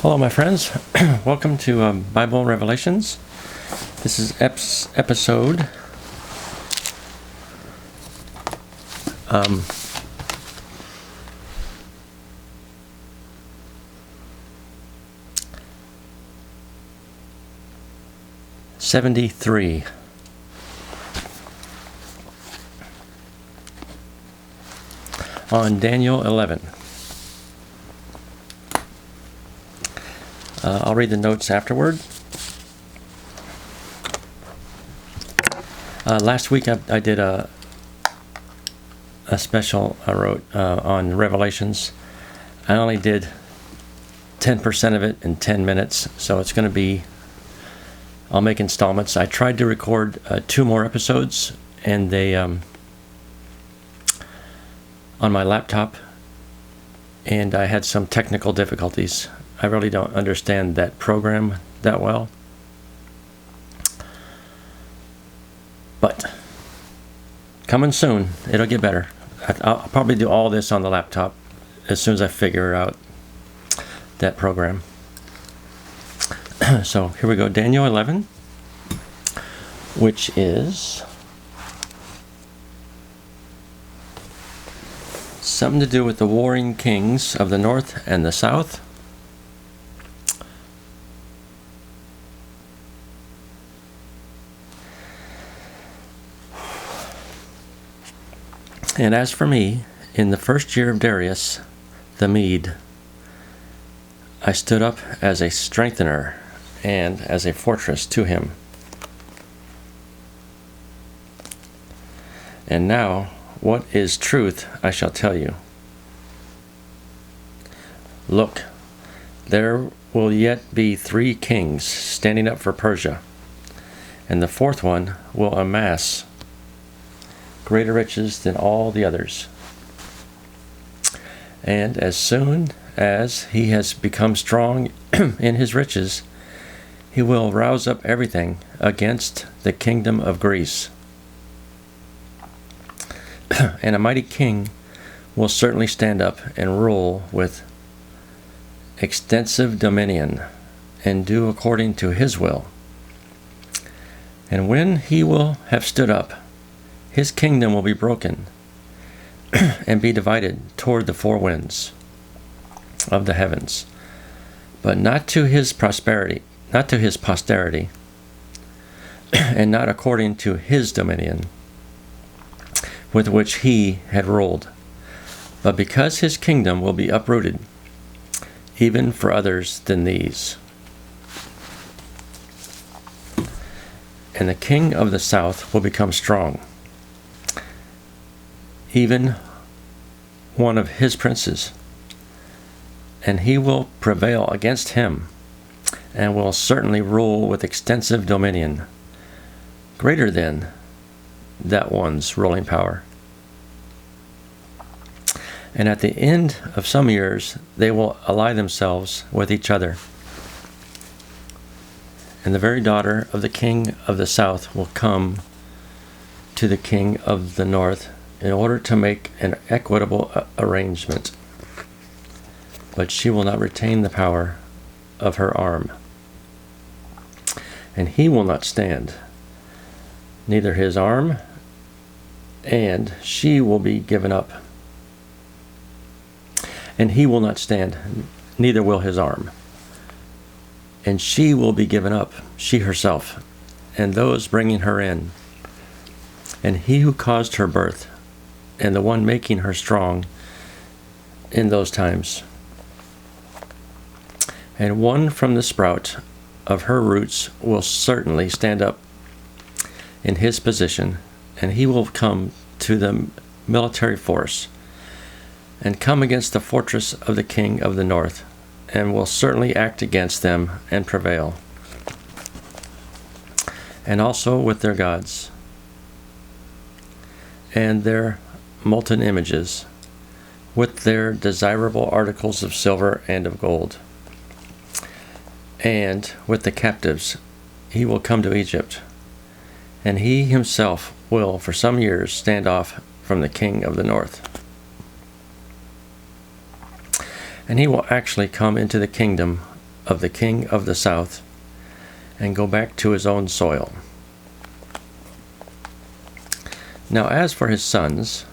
Hello, my friends. Welcome to Bible Revelations. This is episode 73. On Daniel 11. I'll read the notes afterward. Last week I did a special I wrote on Revelations. I only did 10% of it in 10 minutes, so it's going to be, I'll make installments. I tried to record 2 more episodes, and they, on my laptop, and I had some technical difficulties. I really don't understand that program that well. But coming soon, it'll get better. I'll probably do all this on the laptop as soon as I figure out that program. So here we go, Daniel 11, which is something to do with the warring kings of the north and the south. And as for me, in the first year of Darius the Mede, I stood up as a strengthener and as a fortress to him. And now, what is truth, I shall tell you. Look, there will yet be 3 kings standing up for Persia, and the 4th one will amass greater riches than all the others. And as soon as he has become strong in his riches, he will rouse up everything against the kingdom of Greece. And a mighty king will certainly stand up and rule with extensive dominion and do according to his will. And when he will have stood up, his kingdom will be broken and be divided toward the 4 winds of the heavens, but not to his posterity, and not according to his dominion with which he had ruled, but because his kingdom will be uprooted, even for others than these. And the king of the south will become strong, even one of his princes, and he will prevail against him, and will certainly rule with extensive dominion, greater than that one's ruling power. And at the end of some years, they will ally themselves with each other. And the very daughter of the king of the south will come to the king of the north in order to make an equitable arrangement. But she will not retain the power of her arm. And he will not stand, neither his arm, and she will be given up. And he will not stand, neither will his arm. And she will be given up, she herself, and those bringing her in. And he who caused her birth, and the one making her strong in those times. And one from the sprout of her roots will certainly stand up in his position, and he will come to the military force, and come against the fortress of the king of the north, and will certainly act against them and prevail, and also with their gods, and their molten images, with their desirable articles of silver and of gold. And with the captives he will come to Egypt, and he himself will for some years stand off from the king of the north. And he will actually come into the kingdom of the king of the south and go back to his own soil. Now as for his sons,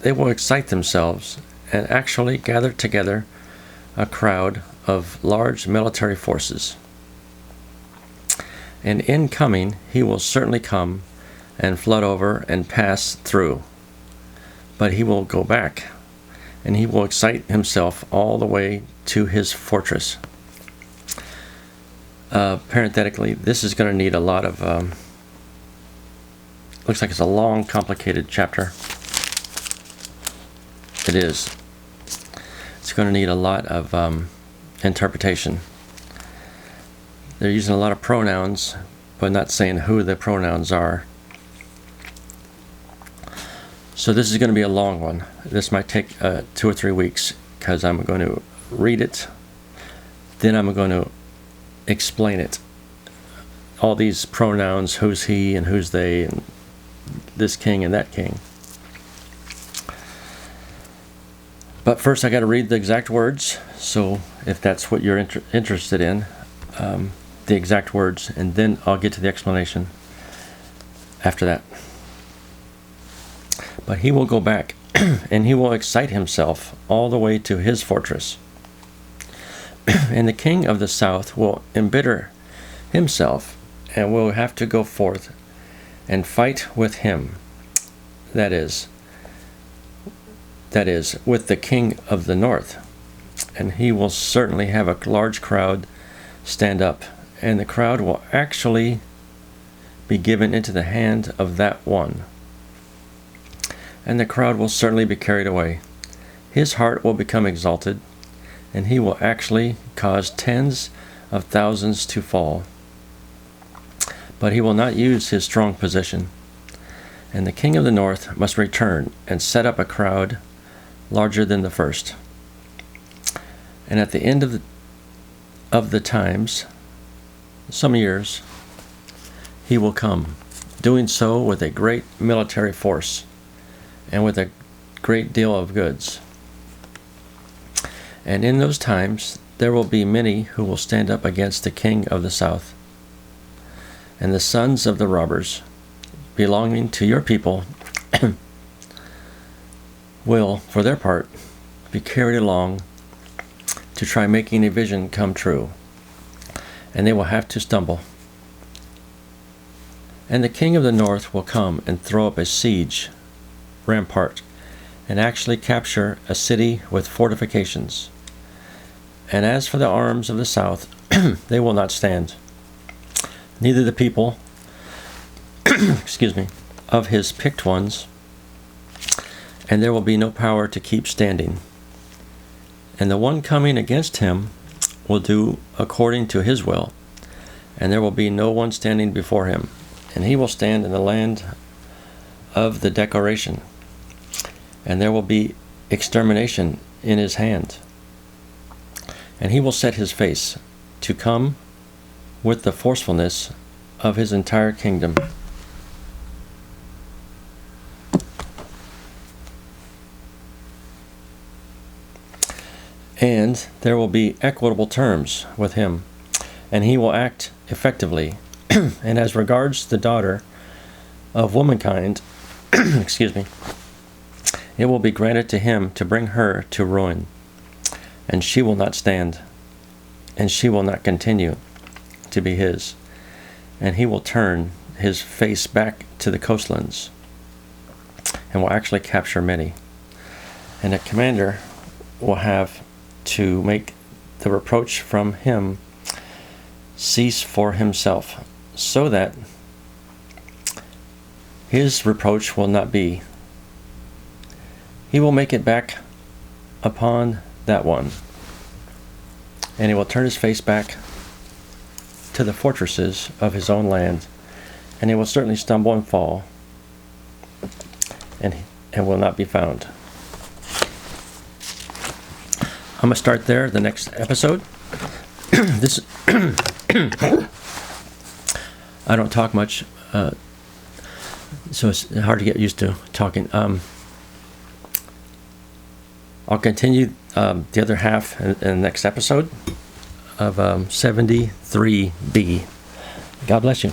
they will excite themselves and actually gather together a crowd of large military forces. And in coming, he will certainly come and flood over and pass through. But he will go back, and he will excite himself all the way to his fortress. Parenthetically, this is going to need a lot of, looks like it's a long, complicated chapter. It is. It's going to need a lot of interpretation. They're using a lot of pronouns, but not saying who the pronouns are. So this is going to be a long one. This might take 2 or 3 weeks, because I'm going to read it, then I'm going to explain it. All these pronouns, who's he and who's they, and this king and that king. But first I got to read the exact words, so if that's what you're interested in, the exact words, and then I'll get to the explanation after that. But he will go back, and he will excite himself all the way to his fortress. And the king of the south will embitter himself, and will have to go forth and fight with him. That is, with the king of the north. And he will certainly have a large crowd stand up, and the crowd will actually be given into the hand of that one. And the crowd will certainly be carried away. His heart will become exalted, and he will actually cause tens of thousands to fall. But he will not use his strong position. And the king of the north must return and set up a crowd larger than the first. And at the end of the times, some years, he will come, doing so with a great military force and with a great deal of goods. And in those times there will be many who will stand up against the king of the south. And the sons of the robbers belonging to your people will, for their part, be carried along to try making a vision come true. And they will have to stumble. And the king of the north will come and throw up a siege rampart and actually capture a city with fortifications. And as for the arms of the south, they will not stand. Neither the people of his picked ones, and there will be no power to keep standing. And the one coming against him will do according to his will, and there will be no one standing before him. And he will stand in the land of the declaration, and there will be extermination in his hand. And he will set his face to come with the forcefulness of his entire kingdom. And there will be equitable terms with him, and he will act effectively. And as regards the daughter of womankind, it will be granted to him to bring her to ruin, and she will not stand, and she will not continue to be his, and he will turn his face back to the coastlands, and will actually capture many. And a commander will have to make the reproach from him cease for himself, so that his reproach will not be. He will make it back upon that one, and he will turn his face back to the fortresses of his own land, and he will certainly stumble and fall, and will not be found. I'm going to start there, the next episode. This I don't talk much, so it's hard to get used to talking. I'll continue the other half in the next episode. of 73b. God bless you.